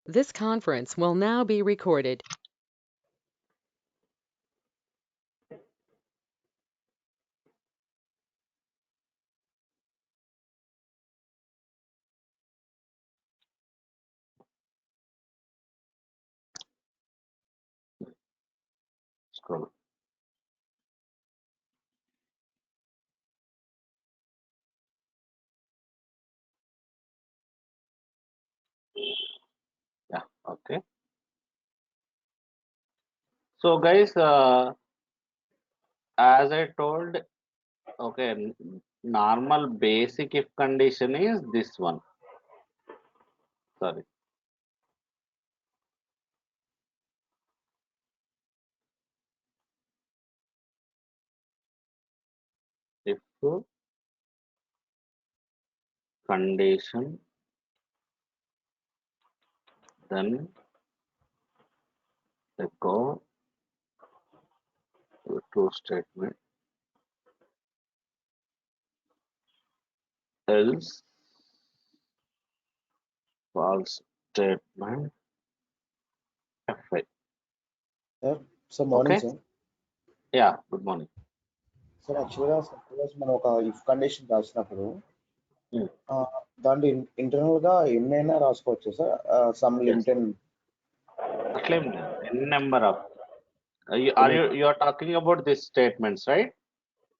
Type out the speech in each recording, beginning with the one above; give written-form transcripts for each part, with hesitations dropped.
This conference will now be recorded. Scroll. Yeah, okay. So guys, as I told, okay, normal basic if condition is this one. Sorry. If condition, then echo true statement, else false statement, fi. Sir, morning, Okay. sir. Yeah, good morning. Sir యాక్చువల్గా suppose మనం ఒక if condition రాసినప్పుడు Hmm. దాంట్లో internal గా ఎన్నైనా రాసుకోవచ్చు sir some Yes. Limited Claim n number of. You are talking about these statements, right?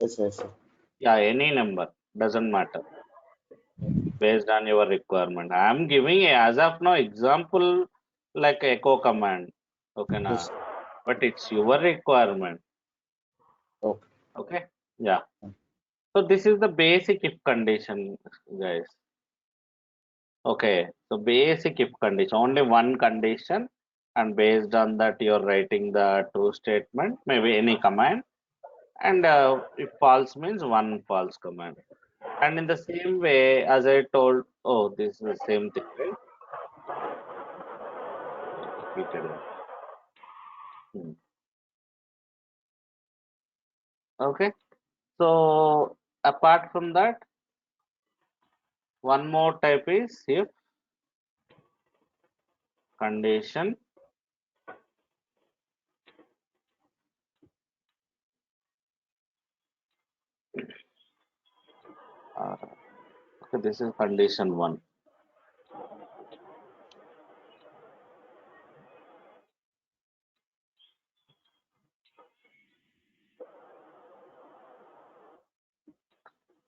Yes yes sir Yeah, any number doesn't matter based on your requirement. I am giving as of now example like echo command. Okay, na? Yes But it's your requirement. Okay Okay, yeah. So this is the basic if condition, guys. Okay, so basic if condition, only one condition, and based on that you're writing the true statement, maybe any command, and if false means one false command. And in the same way, as I told, oh, this is the same thing, right? Repeated. Hmm. Okay, so apart from that, one more type is if condition okay, this is condition one.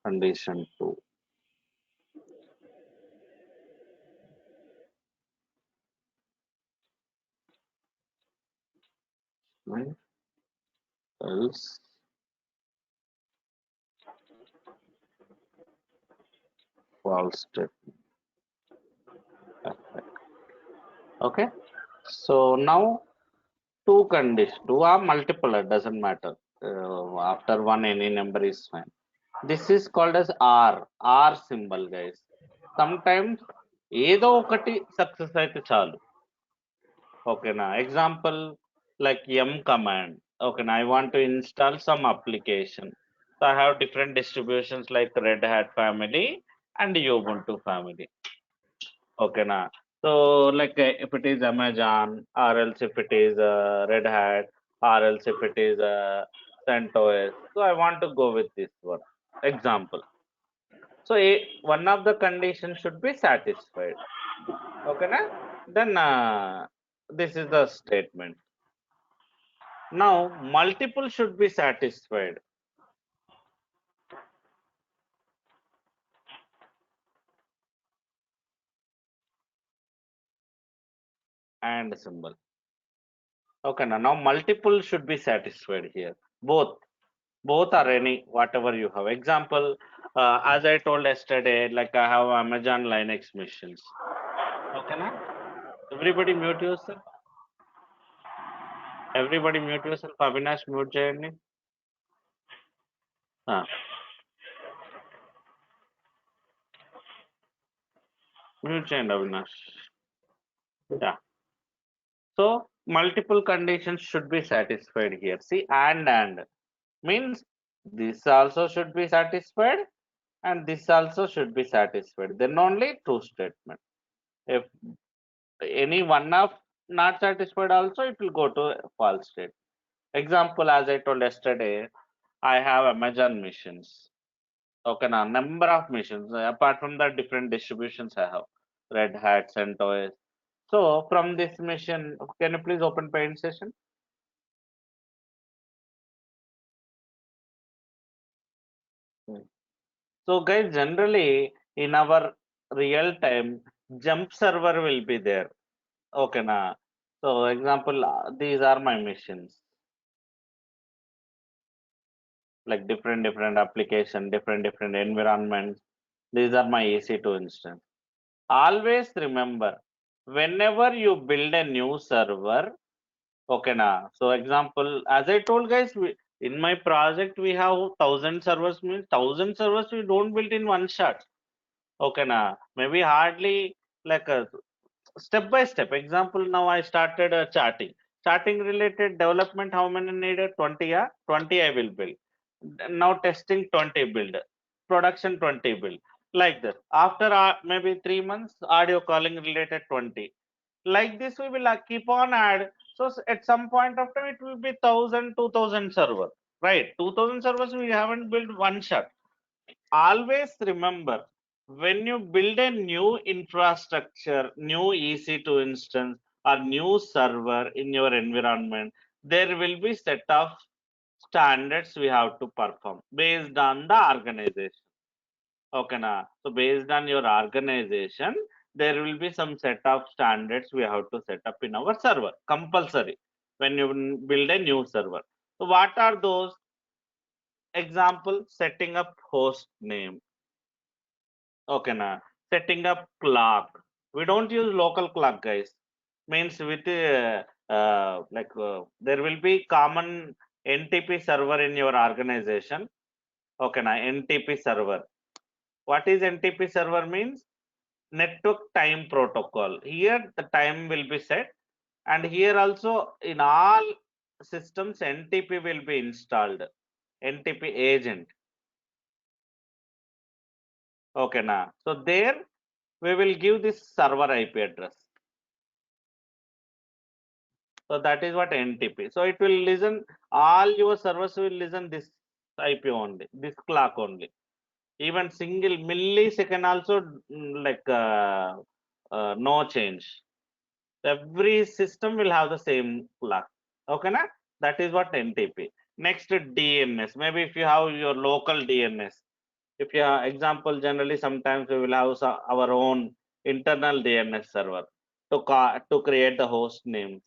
Condition two. Right? Else false statement. Okay, so now two conditions, two are multiple, it doesn't matter. After one, any number is fine. This is called as R symbol, guys. Sometimes ఏదో ఒకటి success అయితే చాలు ఓకేనా example like m command ఓకేనా I want to install some application, so I have different distributions like Red Hat family and Ubuntu family. Okay, so like if it is Amazon, or else if it is Red Hat, or else if it is CentOS, so I want to go with this one example. So one of the conditions should be satisfied. Okay, then this is the statement. Now multiple should be satisfied. And symbol. Okay, now multiple should be satisfied here. Both are any whatever you have. Example, as I told yesterday, like I have Amazon Linux machines. Okay, na? Everybody mute yourself. Everybody mute yourself. Avinash mute cheyandi. Mute cheyandi Avinash. Yeah. So multiple conditions should be satisfied here. See, and means this also should be satisfied and this also should be satisfied. Then only true statement. If any one of not satisfied also, it will go to false state. Example, as I told yesterday, I have Amazon missions. Okay, now number of missions. Apart from the different distributions I have, Red Hat, CentOS. So from this mission, can you please open paint session? So guys, generally in our real time, jump server will be there. Okay, now. So example, these are my missions. Like different application, different environments. These are my EC2 instance. Always remember, whenever you build a new server, okay na. So example, as I told guys, in my project we have 1,000 servers, means 1,000 servers we don't build in one shot. Okay na. Maybe hardly like a step by step. Example, now I started charting. Charting related development, how many needed? 20, yeah? 20 I will build. Now testing 20 build. Production 20 build. Like that. After maybe 3 months, audio calling related 20. Like this, we will keep on add. So at some point of time, it will be 1,000, 2,000 server. Right? 2,000 servers we haven't built one shot. Always remember, when you build a new infrastructure, new EC2 instance or new server in your environment, there will be set of standards we have to perform based on the organization. Okay, na? So based on your organization, there will be some set of standards we have to set up in our server, compulsory when you build a new server. So what are those? Example, setting up host name. Okay, na. Setting up clock. We don't use local clock, guys. Means with there will be common NTP server in your organization. Okay, na. NTP server. What is NTP server means? Network time protocol. Here the time will be set, and here also in all systems NTP will be installed. NTP agent. Okay, na. So there we will give this server IP address. So that is what NTP. So it will listen, all your servers will listen this IP only, this clock only. Even single millisecond also no change. Every system will have the same clock. Okay, na? That is what NTP. Next DNS. Maybe if you have your local DNS. If you have example, generally sometimes we will have our own internal DNS server to create the host names.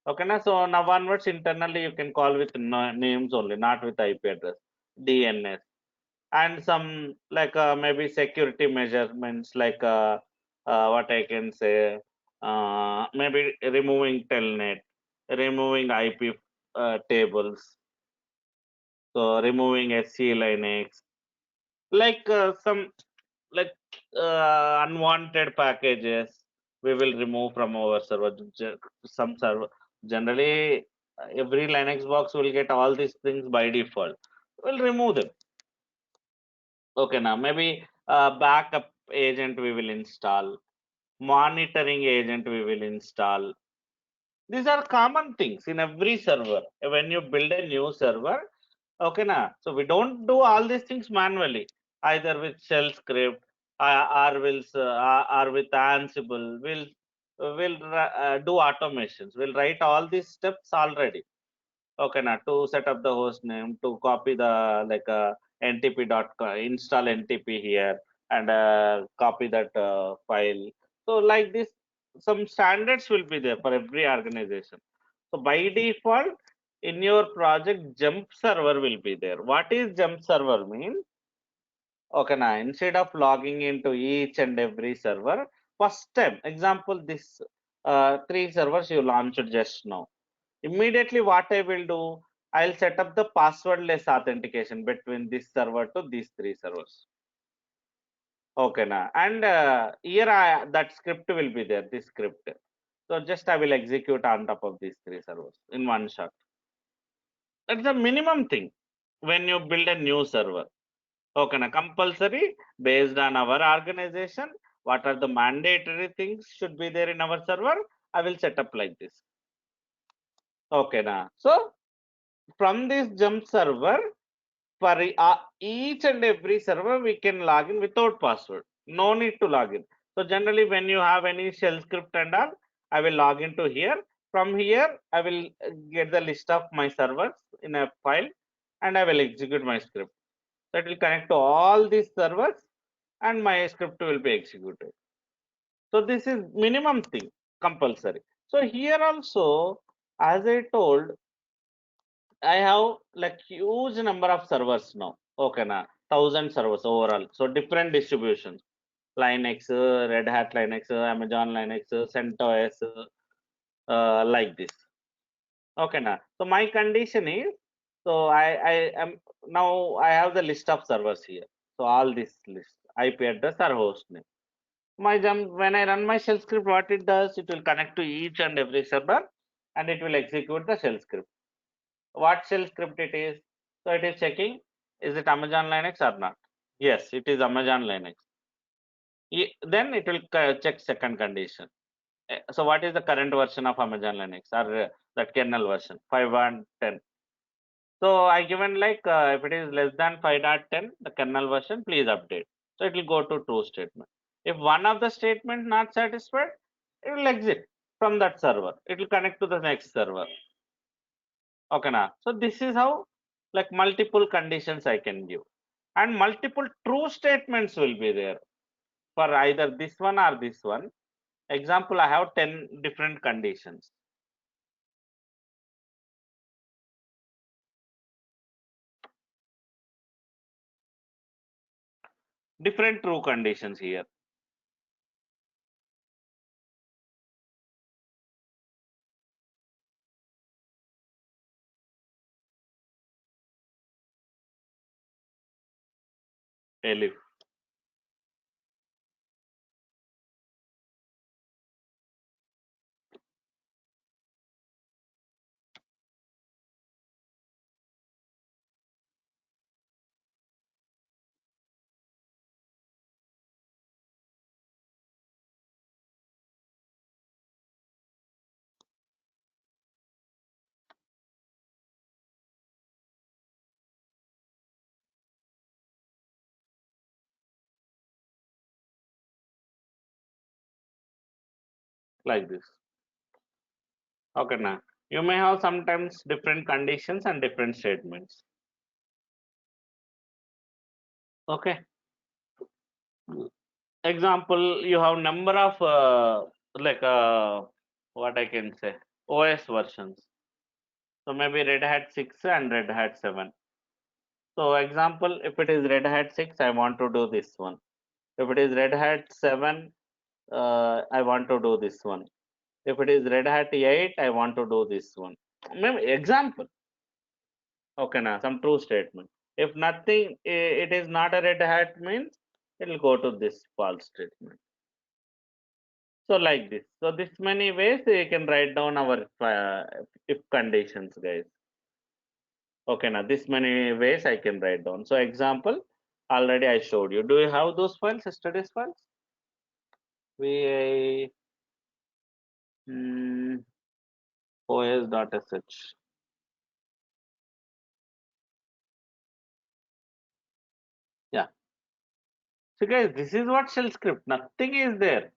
Okay, na? So now onwards internally you can call with names only, not with IP address, DNS, and some like maybe security measurements like what I can say, maybe removing telnet, removing IP tables, so removing SC Linux, like some like unwanted packages we will remove from our server. Some server generally every Linux box will get all these things by default. We'll remove them. Okay, now maybe backup agent we will install, monitoring agent we will install. These are common things in every server. When you build a new server, okay, na. So we don't do all these things manually, either with shell script or with Ansible. We'll do automations. We'll write all these steps already. Okay, now to set up the host name, to copy the like ntp.com, install ntp here, and copy that file. So like this, some standards will be there for every organization. So by default, in your project, jump server will be there. What is jump server mean? Okay, now instead of logging into each and every server, first step, example, this 3 servers you launched just now. Immediately what I will do, I'll set up the passwordless authentication between this server to these 3 servers. Okay, now, and here that script will be there, this script. So just I will execute on top of these 3 servers in one shot. That's the minimum thing when you build a new server. Okay, now compulsory based on our organization. what are the mandatory things should be there in our server, I will set up like this. Okay, now. So from this jump server, for each and every server, we can log in without password. No need to log in. So generally, when you have any shell script and all, I will log into here. From here, I will get the list of my servers in a file, and I will execute my script. So it will connect to all these servers, and my script will be executed. So this is minimum thing, compulsory. So here also, as I told, I have like huge number of servers now. Okay, na 1,000 servers overall. So different distributions: Linux, Red Hat Linux, Amazon Linux, CentOS, like this. Okay, na. So my condition is, so I am now I have the list of servers here. So all this list, IP address or host name. My jump when I run my shell script, what it does, it will connect to each and every server, and it will execute the shell script. What shell script it is? So it is checking, is it Amazon Linux or not? Yes, it is Amazon Linux. Then it will check second condition. So what is the current version of Amazon Linux, or that kernel version 5.10? So I given like if it is less than 5.10, the kernel version, please update. So it will go to true statement. If one of the statement not satisfied, it will exit from that server. It will connect to the next server. Okay, now. So this is how like multiple conditions I can give, and multiple true statements will be there for either this one or this one. Example, I have 10 different conditions. Different true conditions here. Elif. Like this. Okay, now you may have sometimes different conditions and different statements. Okay. Example, you have number of like what I can say, OS versions. So maybe Red Hat 6 and Red Hat 7. So example, if it is Red Hat 6, I want to do this one. If it is Red Hat 7, I want to do this one. If it is Red Hat 8, I want to do this one. Maybe example. Okay, now some true statement. If nothing, it is not a Red Hat means it will go to this false statement. So like this. So this many ways you can write down our if conditions, guys. Okay, now this many ways I can write down. So example, already I showed you. Do you have those files, yesterday's files? VI os.sh. Yeah. So guys, this is what shell script. Nothing is there.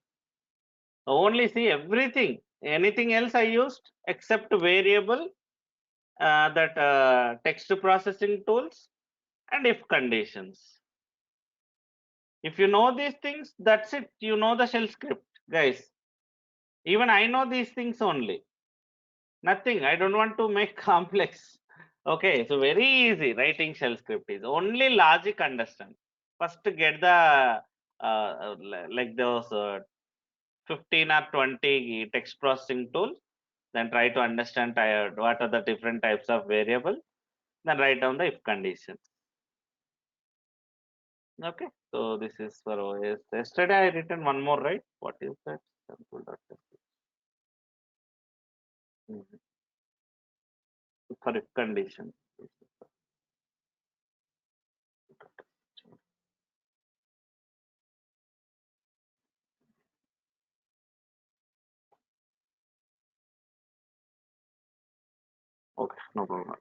Only see everything. Anything else I used except variable, that text processing tools, and if conditions. If you know these things, that's it. You know the shell script, guys. Even I know these things only. Nothing. I don't want to make complex. Okay, so very easy. Writing shell script is only logic understand. First get the like those 15 or 20 text processing tools. Then try to understand what are the different types of variable. Then write down the if conditions. Okay, so this is for OS. Yesterday I written one more, right? What is that? Mhm. For if condition. Okay, no problem.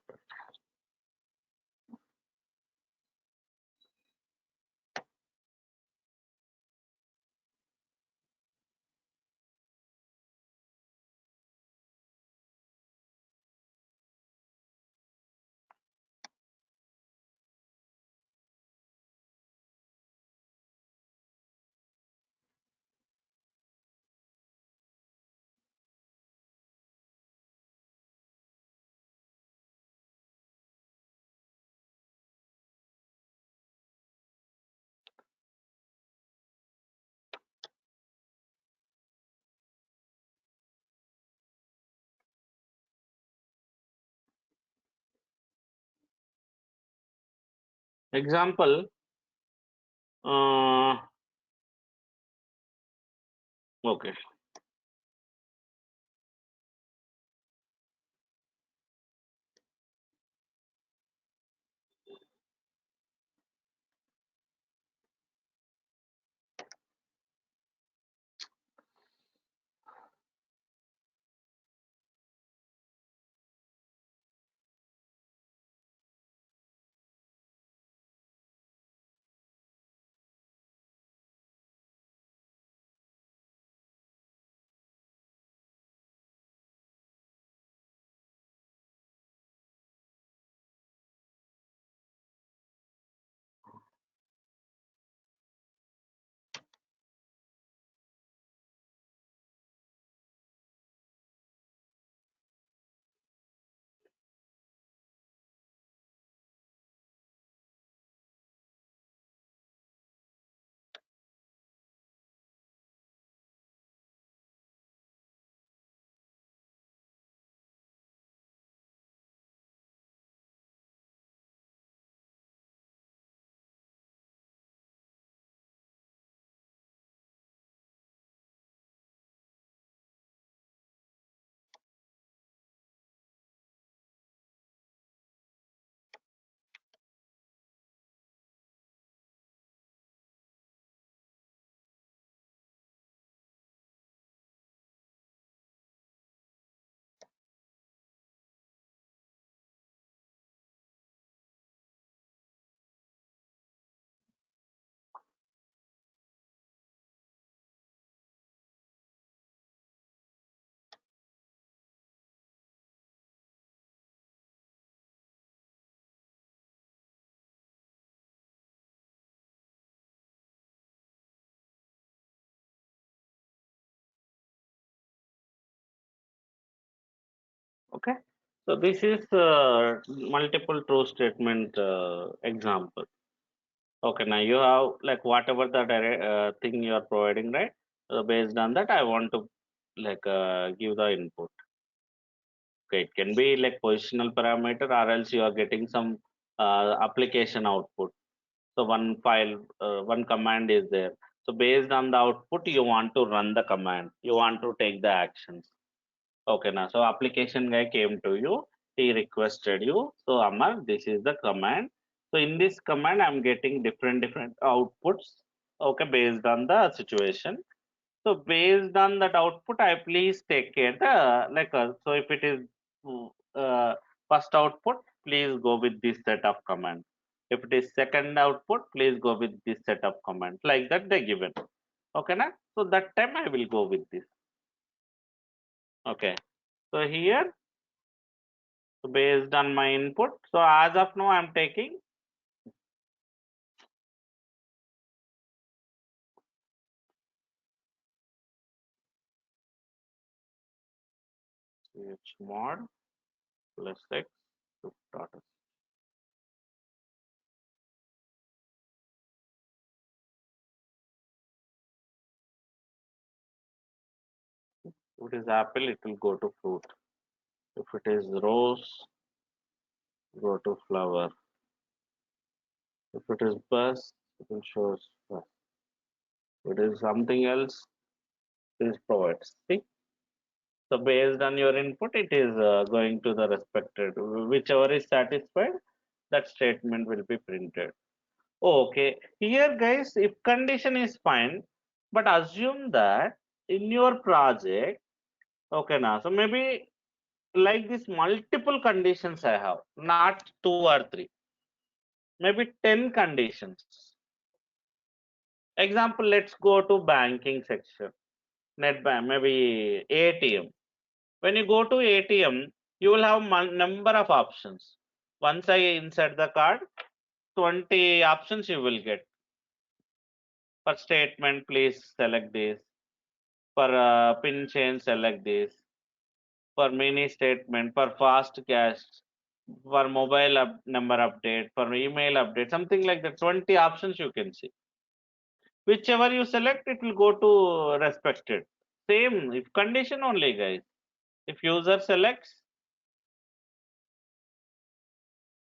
Example, okay. Okay. So this is multiple true statement example. Okay, now you have like whatever the thing you are providing, right? So based on that, I want to like give the input. Okay, it can be like positional parameter, or else you are getting some application output. So one file, one command is there. So based on the output, you want to run the command. You want to take the actions. Okay, now so application guy came to you. He requested you. So Amar, this is the command. So in this command, I'm getting different outputs. Okay, based on the situation. So based on that output, I please take care the like so if it is uh, first output, please go with this set of command. If it is second output, please go with this set of command. Like that they given. Okay, na? So that time I will go with this. Okay. So here, so based on my input, so as of now I'm taking chmod plus x to dot. If it is apple, it will go to fruit. If it is rose, go to flower. If it is bus, it will show us bus. If it is something else, please provide. See, so based on your input, it is going to the respected, whichever is satisfied, that statement will be printed. Okay, here guys, if condition is fine, but assume that in your project, okay now, so maybe like this multiple conditions I have, not 2 or 3, maybe 10 conditions. Example, let's go to banking section, net bank, maybe ATM. When you go to ATM, you will have number of options. Once I insert the card, 20 options you will get. For statement, please select this. For pin change, select this. For mini statement, for fast cash, for mobile number update, for email update, something like that. 20 options you can see. Whichever you select, it will go to respected. Same, if condition only, guys. If user selects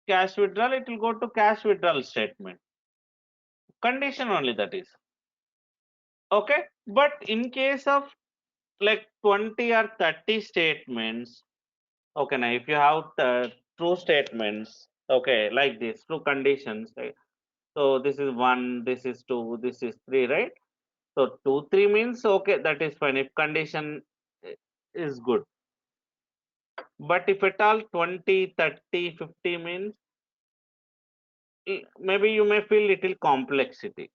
cash withdrawal, it will go to cash withdrawal statement. Condition only, that is. Okay, but in case of like 20 or 30 statements, okay, now if you have the true statements, okay, like this, true conditions, right? So this is 1, this is 2, this is 3, right? So 2, 3 means okay, that is fine if condition is good. But if at all 20, 30, 50 means, maybe you may feel little complexity.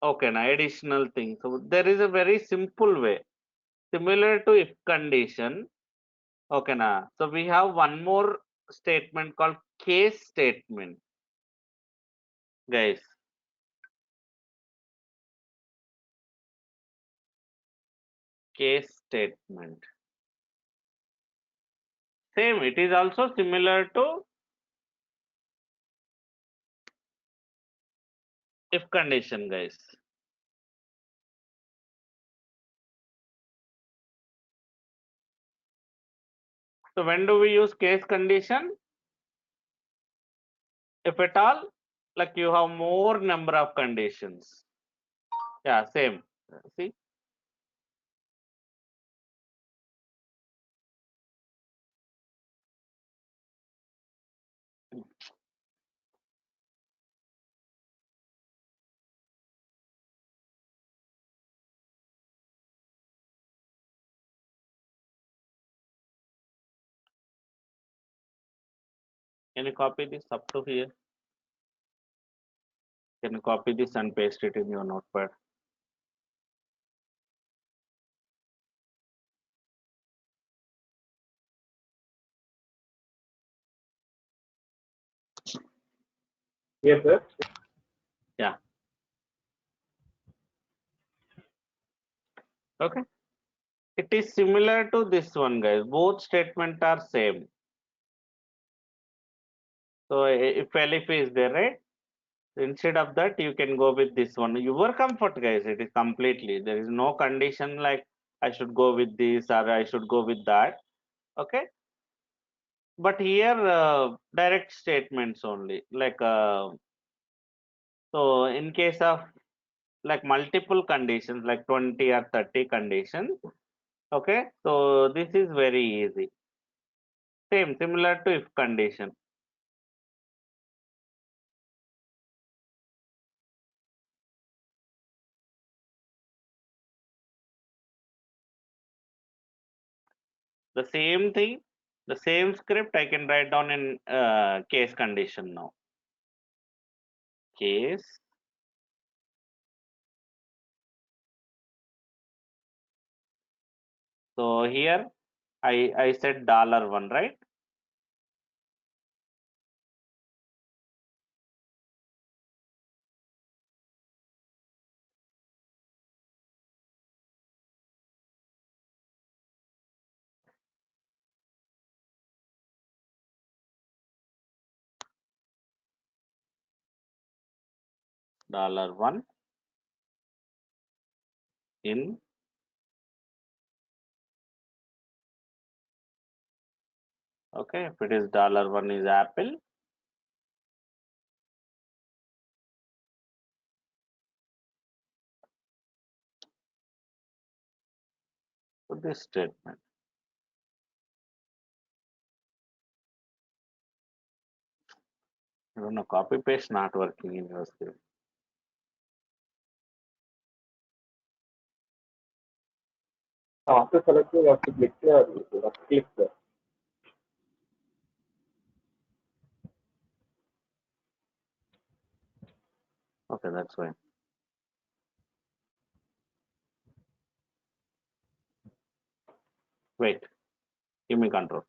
Okay, now additional thing. So there is a very simple way, similar to if condition. Okay, now. So we have one more statement called case statement, guys. Case statement. Same, it is also similar to if condition, guys. So when do we use case condition? If at all, like you have more number of conditions. Yeah, same. See? Can you copy this up to here? Can you copy this and paste it in your notepad? Yes, sir. Yeah. Okay. It is similar to this one, guys. Both statements are same. So if elif is there, right? Instead of that, you can go with this one. Your comfort, guys. It is completely. There is no condition like I should go with this or I should go with that. Okay. But here, direct statements only. Like so, in case of like multiple conditions, like 20 or 30 conditions. Okay. So this is very easy. Same, similar to if condition. The same thing, the same script I can write down in case condition now. Case so here I said $1, right? $1 in okay, if it is $1 is Apple. So this statement. I don't know, copy paste not working in your script. After selecting, you have to click here. You have to click there. Okay, that's fine. Wait, give me control.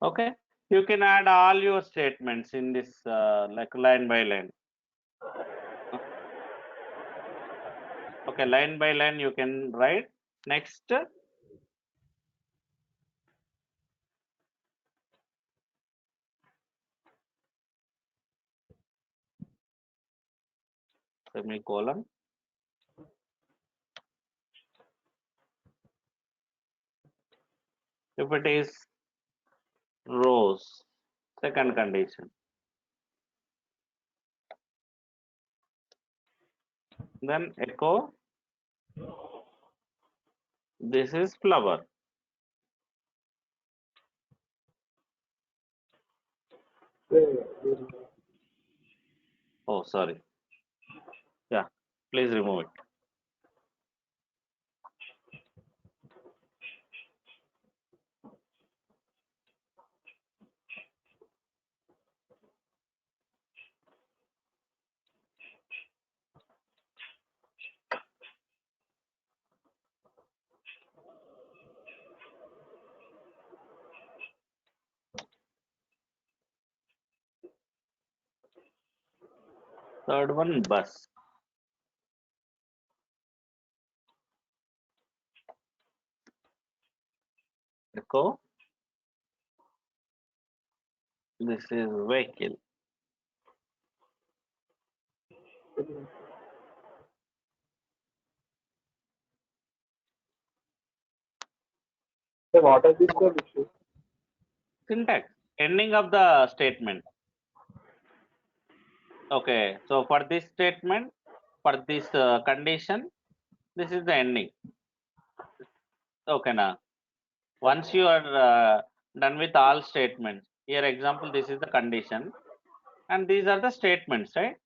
Okay, you can add all your statements in this like line by line. Okay, line by line you can write. Next, semicolon. If it is rows, second condition. Then echo, this is flower. Oh, sorry. Yeah, please remove it. Third one, bus. Echo, this is vehicle. So what are these issues? Syntax, ending of the statement. Okay, so for this statement, for this condition, this is the ending. Okay, now once you are done with all statements, here example, this is the condition, and these are the statements, right?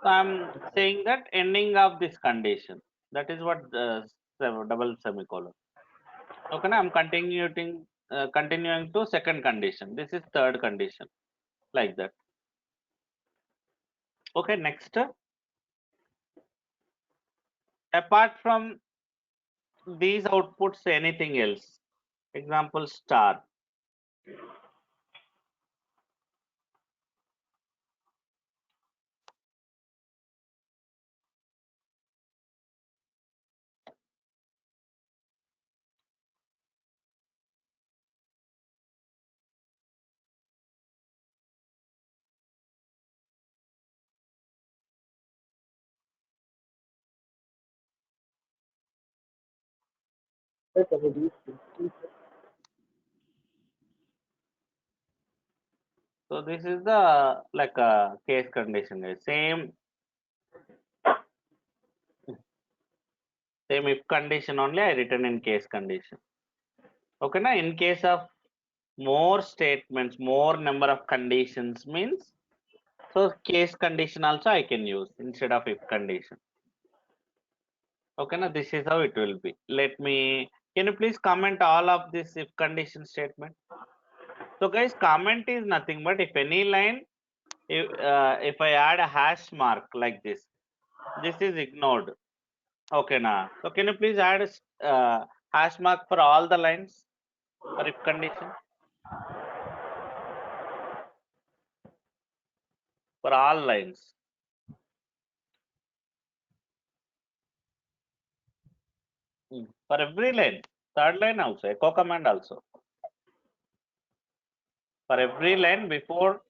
So I'm saying that ending of this condition. That is what double semicolon. Okay, now I'm continuing to second condition. This is third condition, like that. Okay, next. Apart from these outputs, anything else? Example, star. So this is the like a case condition. Same if condition only I written in case condition. Okay, now in case of more statements, more number of conditions means, so case condition also I can use instead of if condition. Okay, now this is how it will be. Can you please comment all of this if condition statement? So guys, comment is nothing but if any line, if I add a hash mark like this is ignored. Okay, now so can you please add hash mark for all the lines for if condition? For all lines. For every line, third line also, echo command also. For every line before,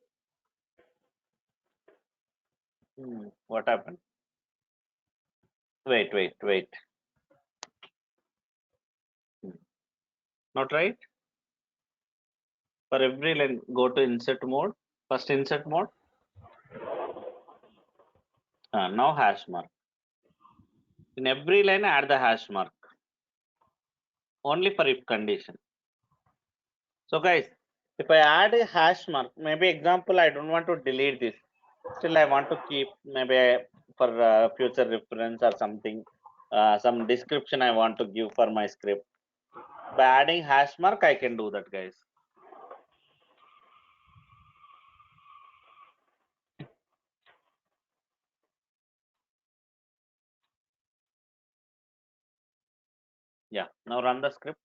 what happened? Wait. Not right? For every line, go to insert mode. First insert mode. Now hash mark. In every line, add the hash mark. Only for if condition. So guys, if I add a hash mark, maybe example, I don't want to delete this. Still, I want to keep maybe for future reference or something. Some description I want to give for my script. By adding hash mark, I can do that, guys. Yeah, now run the script.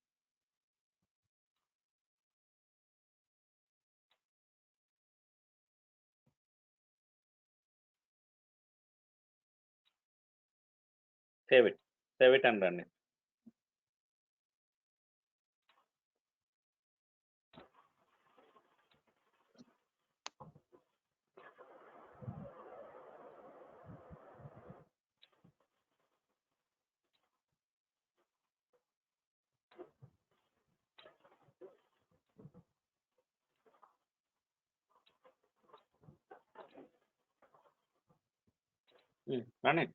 Save it and run it. Run it.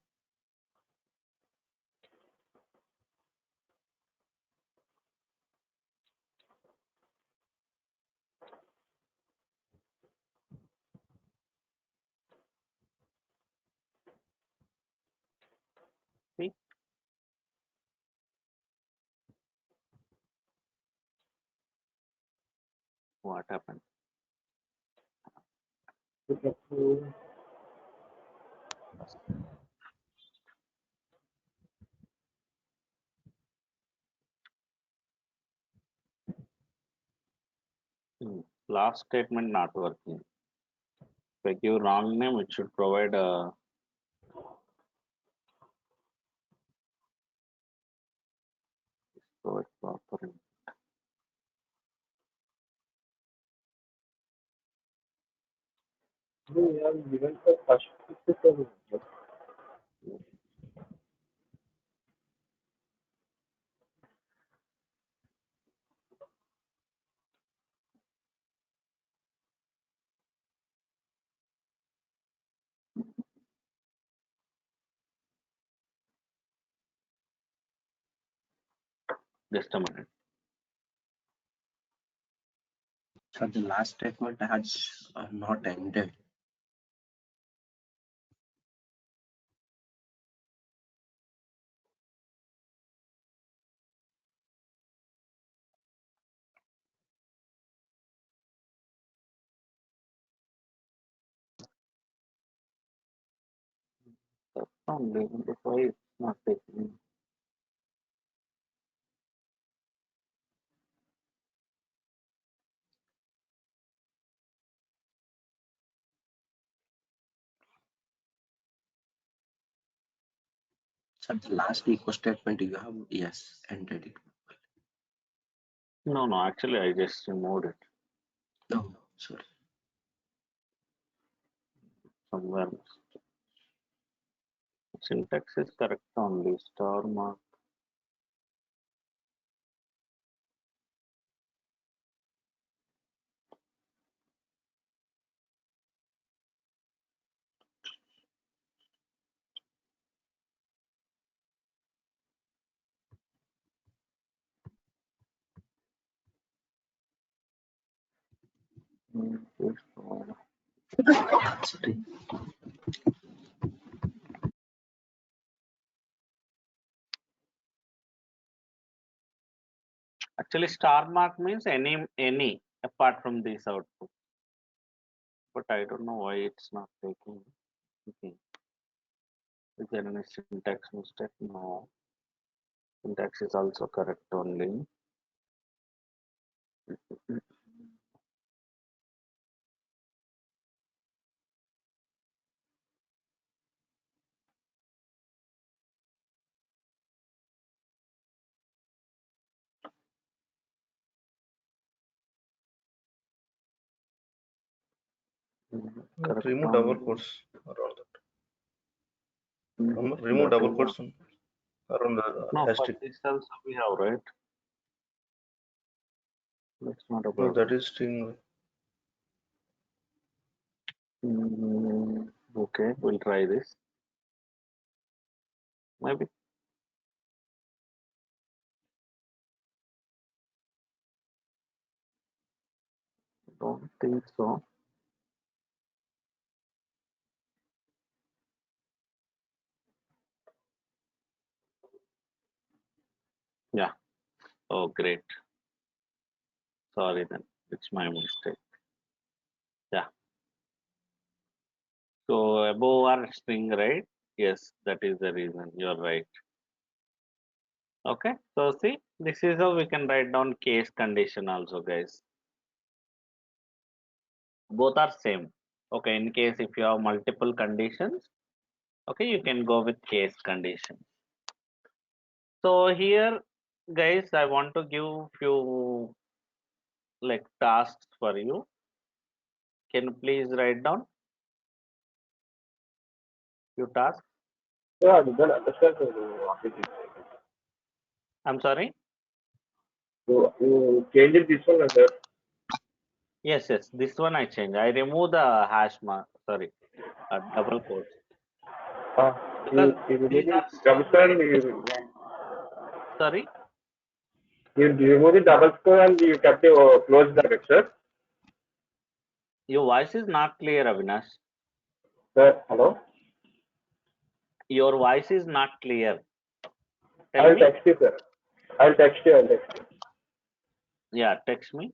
See what happened. Last statement not working. If I give wrong name, it should provide a proper. We have given the first 57. Just a minute. So the last statement has not ended. That's only why it's not taking. So the last echo statement you have, yes, ended it. No, actually I just removed it No, sorry. somewhere. Syntax is correct only. Star mark. Sorry. Actually, star mark means any apart from this output. But I don't know why it's not taking. Okay. Is there any syntax mistake? No. Syntax is also correct only. Correct Remove double only. quotes around that. Mhm. Remove That double is quotes around the no, for hashtag. this also we have, right? That's not a No, that problem. is string. Okay, we'll try this. Maybe. Don't think so. Yeah. Oh, great. Sorry then. It's my mistake. Yeah. So above are string, right? Yes, that is the reason. You're right. Okay. So see, this is how we can write down case condition also, guys. Both are same. Okay. In case if you have multiple conditions, okay, you can go with case condition. So here, guys, I want to give few like tasks for you. Can you please write down few tasks? Yeah, I didn't understand what it is. I'm sorry. So you changed this one, sir. Yes, yes. This one I change. I remove the hash mark. Sorry, double quotes because You remove these the are double string square and based. Sorry, you remove the double square and you kept the close bracket, sir. your voice is not clear, Avinash. Sir, hello. Your voice is not clear. Tell I'll me. text you, sir. I'll text you. I'll text you. Yeah, text me.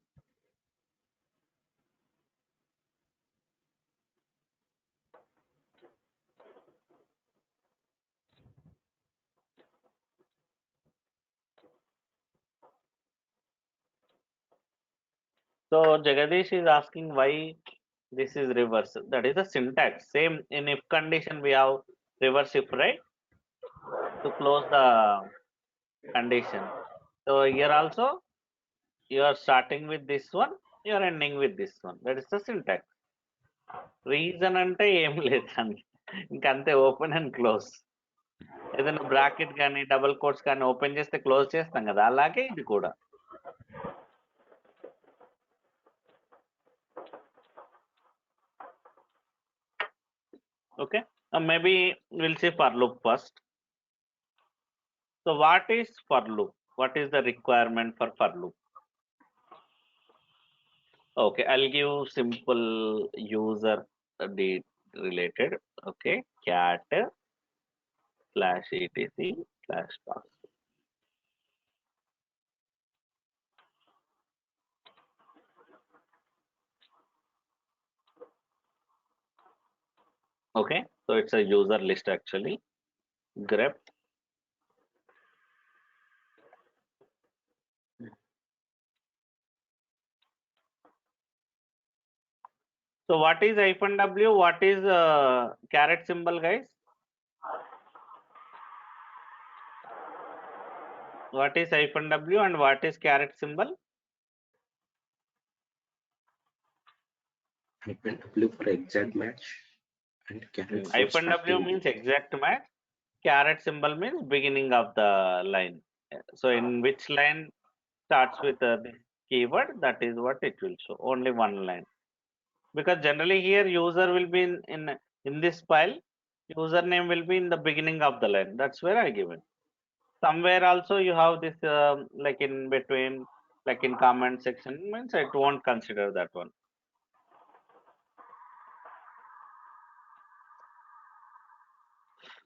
So Jagadish is asking why this is reverse. That is the syntax. Same in if condition we have reverse if, right? To close the condition. So here also you are starting with this one, you are ending with this one. That is the syntax. Reason అంటే ఏం లేదండి, ఇంకంతే open and close. ఏదైనా bracket కానీ double quotes కానీ open చేస్తే close చేస్తాం కదా, అలాగే ఇది కూడా. Okay, maybe we'll see for loop first. So what is for loop? What is the requirement for loop? Okay, I'll give simple user related. Okay, cat /etc/pass. Okay, so it's a user list actually. Grep. So what is -w? What is caret symbol, guys? What is -w and what is caret symbol? -w for exact match and caret for -w starting. means exact match. Caret symbol means beginning of the line. So in which line starts with this keyword, that is what it will show. Only one line. Because generally here user will be in this file. Username will be in the beginning of the line. That's where I give it. Somewhere also you have this like in between, like in comment section, means it won't consider that one.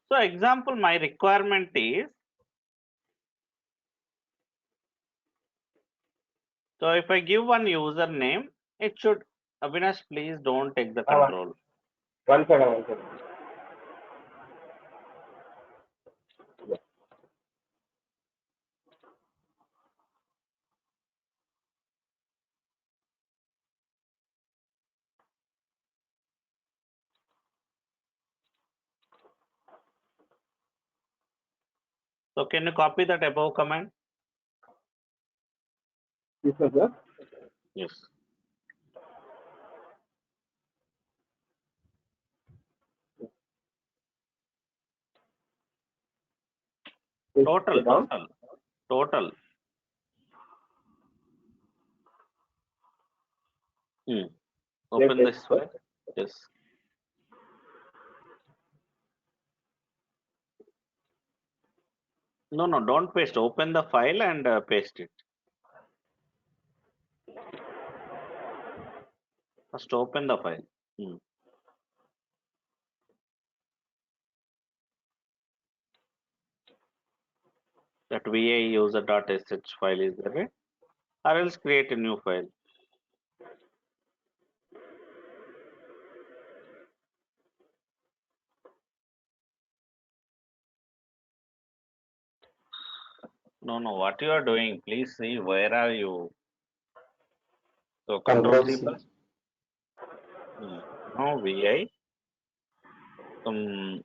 So example, my requirement is, so if I give one username, it should, Avinash, please don't take the control. One second, one second. So can you copy that above command? This one, sir. Yes. Total. Open Yes, this file. Yes. No, don't paste. Open the file and paste it. First open the file. that va user.sh file is there, right? Or else create a new file. No, what you are doing? Please see where are you? So Control C plus. No vi.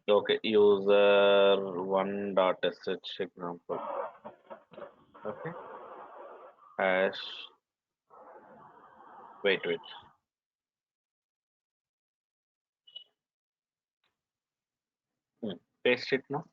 Okay, user one dot sh example. Okay, hash. Wait. Paste it now.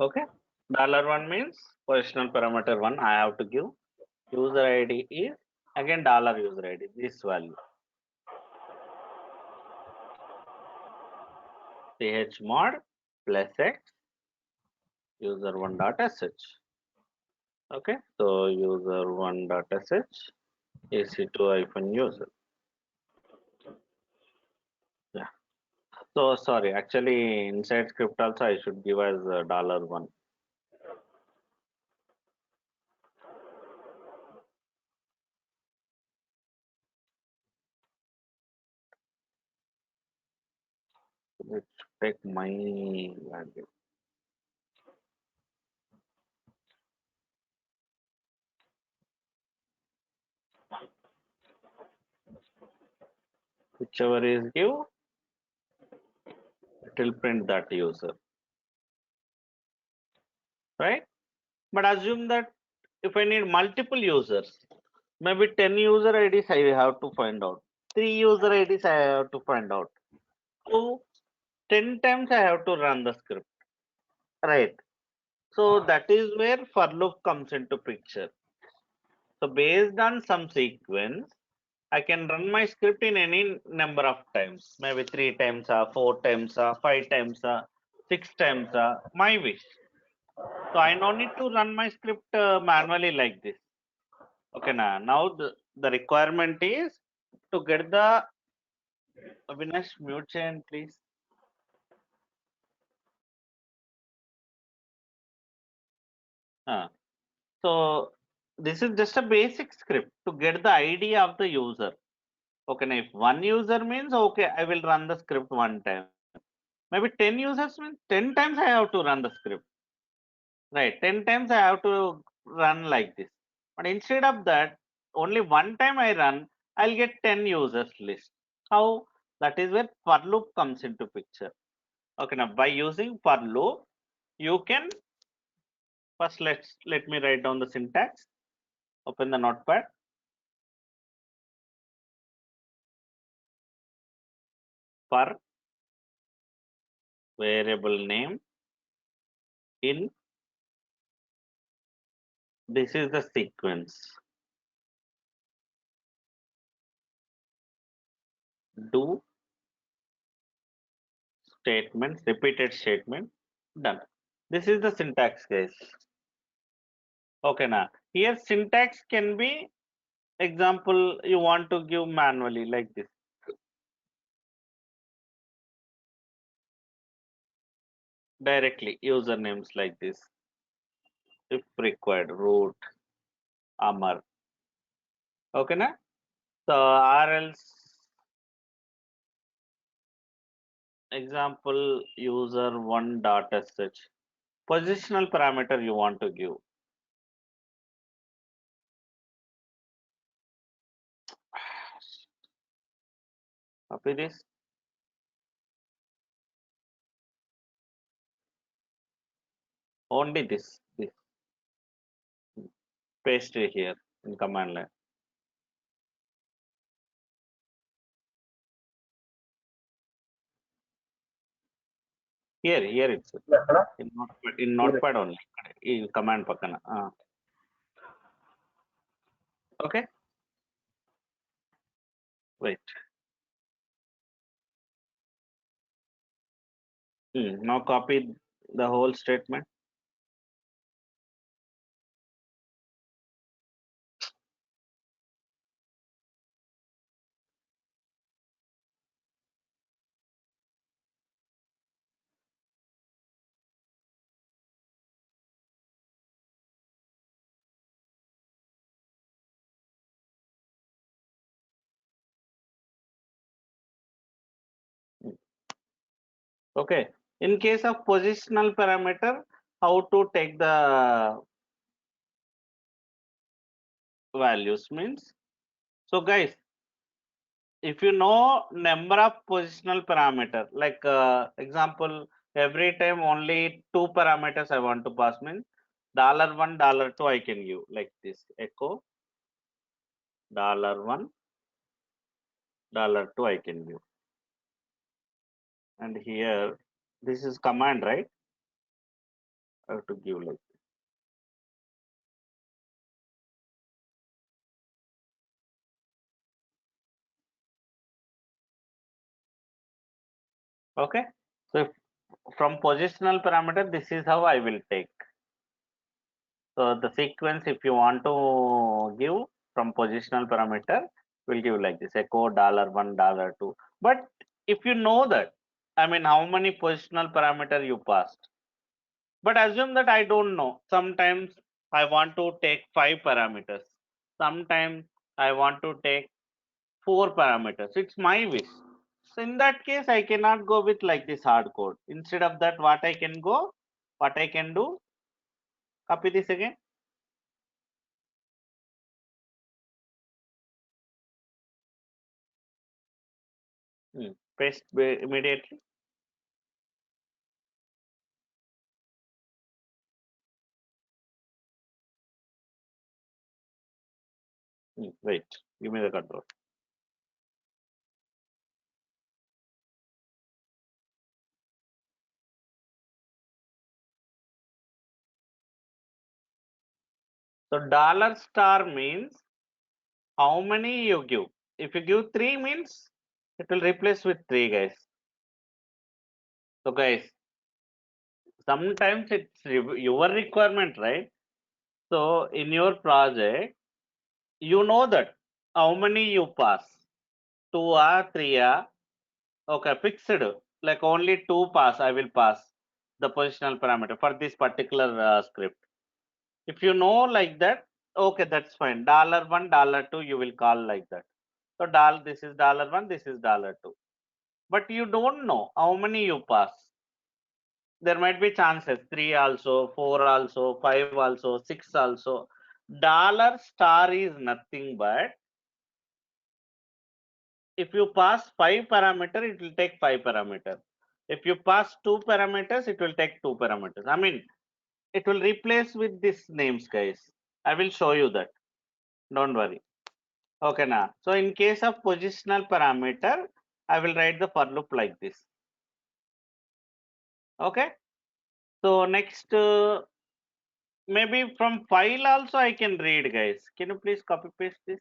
Okay. $1 means positional parameter 1 I have to give. User ID is again $user ID, this value. chmod plus x user1 dot sh. Okay, so user1 dot sh ec2 hyphen user. Yeah. So sorry, actually inside script also I should give as $1. Let's take my value. Whichever is give, it will print that user, right? But assume that if I need multiple users, maybe 10 user IDs I have to find out, 3 user IDs I have to find out. So 10 times I have to run the script, right? So that is where for loop comes into picture. So based on some sequence, I can run my script in any number of times, maybe 3 times, 4 times, 5 times, 6 times, my wish. So I no need to run my script manually like this. Okay, now the requirement is to get the Avinash mute chain, please. So this is just a basic script to get the ID of the user. Okay, now if one user means okay, I will run the script one time. Maybe 10 users means 10 times I have to run the script. Right, 10 times I have to run like this. But instead of that, only one time I run, I'll get 10 users list. How? That is where for loop comes into picture. Okay, now by using for loop, you can first let me write down the syntax. Open the notepad. For variable name in, this is the sequence. Do statements, repeated statement, done. This is the syntax, guys. Okay, now here syntax can be, example you want to give manually like this. Directly usernames like this. If required, root, Amar. Okay, na? So or else example user one dot sh. Positional parameter you want to give. Copy this. Only this. Paste it here in command line. Here it's in notepad only. In command pakana. Okay. Wait. Now copy the whole statement. Okay. In case of positional parameter, how to take the values means. So guys, if you know number of positional parameter, like example, every time only 2 parameters I want to pass means $1, $2 I can give like this, echo $1, $2 I can give. And here, this is command, right? I have to give like this. Okay. So from positional parameter, this is how I will take. So the sequence, if you want to give from positional parameter, will give like this, echo $1, $2. But if you know that, I mean, how many positional parameter you passed, but assume that I don't know. Sometimes I want to take 5 parameters. Sometimes I want to take 4 parameters. It's my wish. So in that case, I cannot go with like this hard code. Instead of that, what I can do, copy this again. Paste immediately. Wait, give me the control. So $* means how many you give. If you give 3 means it will replace with 3, guys. So guys, sometimes it's your requirement, right? So in your project, you know that how many you pass, 2 or 3 or okay, fixed, like only 2 pass I will pass the positional parameter for this particular script. If you know like that, okay, that's fine. $1, $2 you will call like that. So this is $1, this is $2. But you don't know how many you pass. There might be chances 3 also, 4 also, 5 also, 6 also. $* is nothing but if you pass 5 parameter, it will take 5 parameter. If you pass 2 parameters, it will take 2 parameters. I mean, it will replace with these names, guys. I will show you that. Don't worry. Okay, now. So in case of positional parameter, I will write the for loop like this. Okay. So next, maybe from file also I can read, guys. Can you please copy paste this?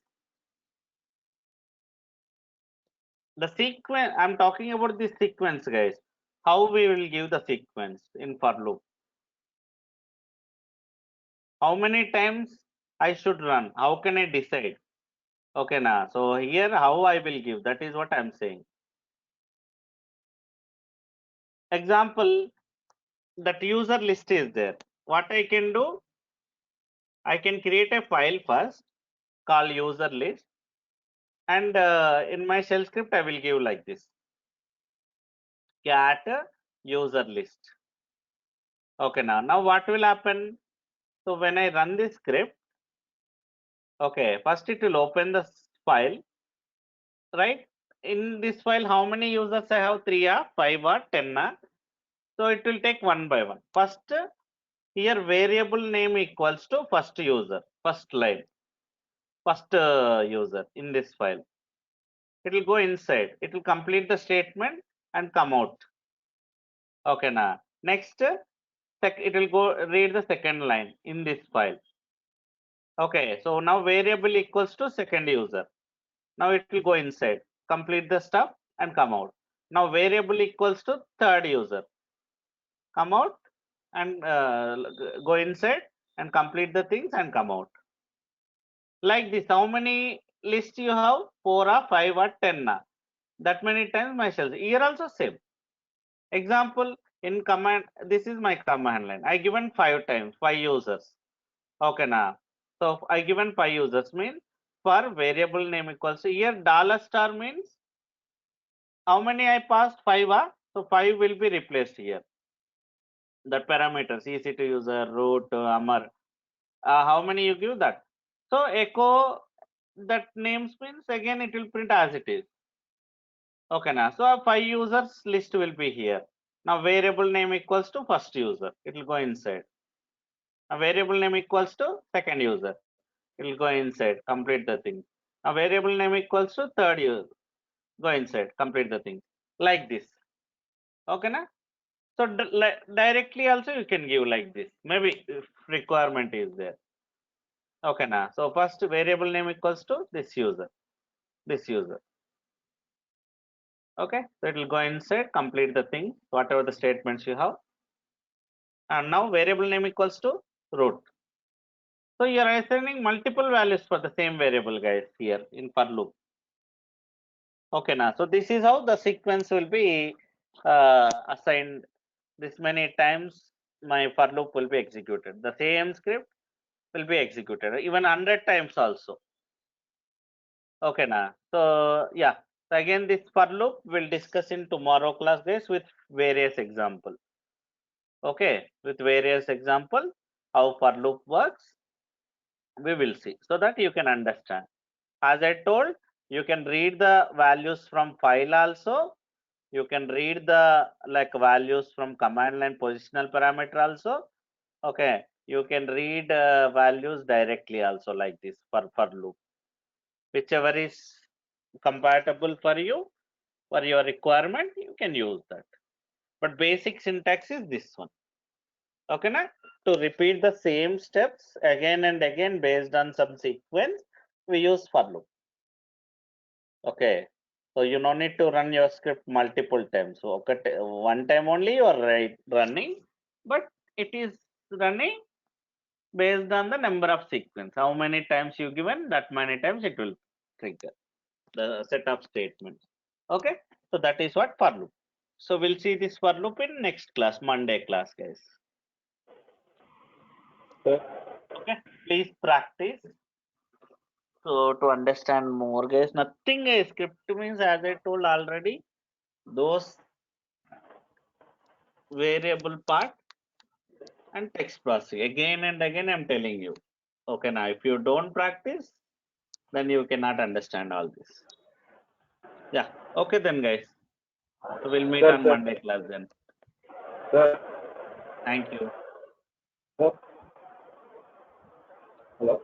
The sequence, I'm talking about the sequence, guys. How we will give the sequence in for loop. How many times I should run? How can I decide? Okay, now. So here how I will give, that is what I'm saying. Example, that user list is there. What I can do? I can create a file first, call user list, and in my shell script I will give like this, cat user list. Okay, now what will happen? So when I run this script, okay, first it will open the file, right? In this file, how many users I have? 3 or 5 or 10 or? So it will take one by one. First, Here variable name equals to first user, first line, first user in this file. It will go inside. It will complete the statement and come out. Okay, now next it will go read the second line in this file. Okay, so now variable equals to second user. Now it will go inside, complete the stuff and come out. Now variable equals to third user. Come out and go inside and complete the things and come out. Like this, how many lists you have? 4 or 5 or 10. That many times my shells. Here also same. Example in command, this is my command line. I given 5 times, 5 users. Okay, now. So I given 5 users means for variable name equals to here $* means how many I passed? 5. So 5 will be replaced here. The parameters EC2 user, root, Amar. How many you give that? So echo that names means again it will print as it is. Okay, now so 5 users list will be here. Now variable name equals to first user. It will go inside. Now variable name equals to second user. It will go inside. Complete the thing. Now variable name equals to third user. Go inside. Complete the thing. Like this. Okay, now. So directly also you can give like this. Maybe if requirement is there. Okay, now. So first variable name equals to this user. This user. Okay, so it will go inside, complete the thing, whatever the statements you have. And now variable name equals to root. So you are assigning multiple values for the same variable, guys, here in for loop. Okay, now so this is how the sequence will be assigned. This many times my for loop will be executed. The same script will be executed even 100 times also. Okay, now so yeah. So again, this for loop we'll discuss in tomorrow class, guys, with various example. Okay, with various example how for loop works, we will see, so that you can understand. As I told, you can read the values from file also. You can read the like values from command line positional parameter also. Okay, you can read values directly also like this for loop. Whichever is compatible for you, for your requirement, you can use that. But basic syntax is this one. Okay, na? To repeat the same steps again and again based on some sequence, we use for loop. Okay, so you no need to run your script multiple times. So okay, one time only you are running, but it is running based on the number of sequence. How many times you given, that many times it will trigger the set of statements. Okay, so that is what for loop. So we'll see this for loop in next class, Monday class, guys. Sir, Okay, please practice. So to understand more, guys, nothing a script means, as I told already, those variable part and text processing. Again and again, I'm telling you. Okay, now if you don't practice, then you cannot understand all this. Yeah. Okay then, guys. So we'll meet on Monday class then. sir, Thank you. sir. Hello.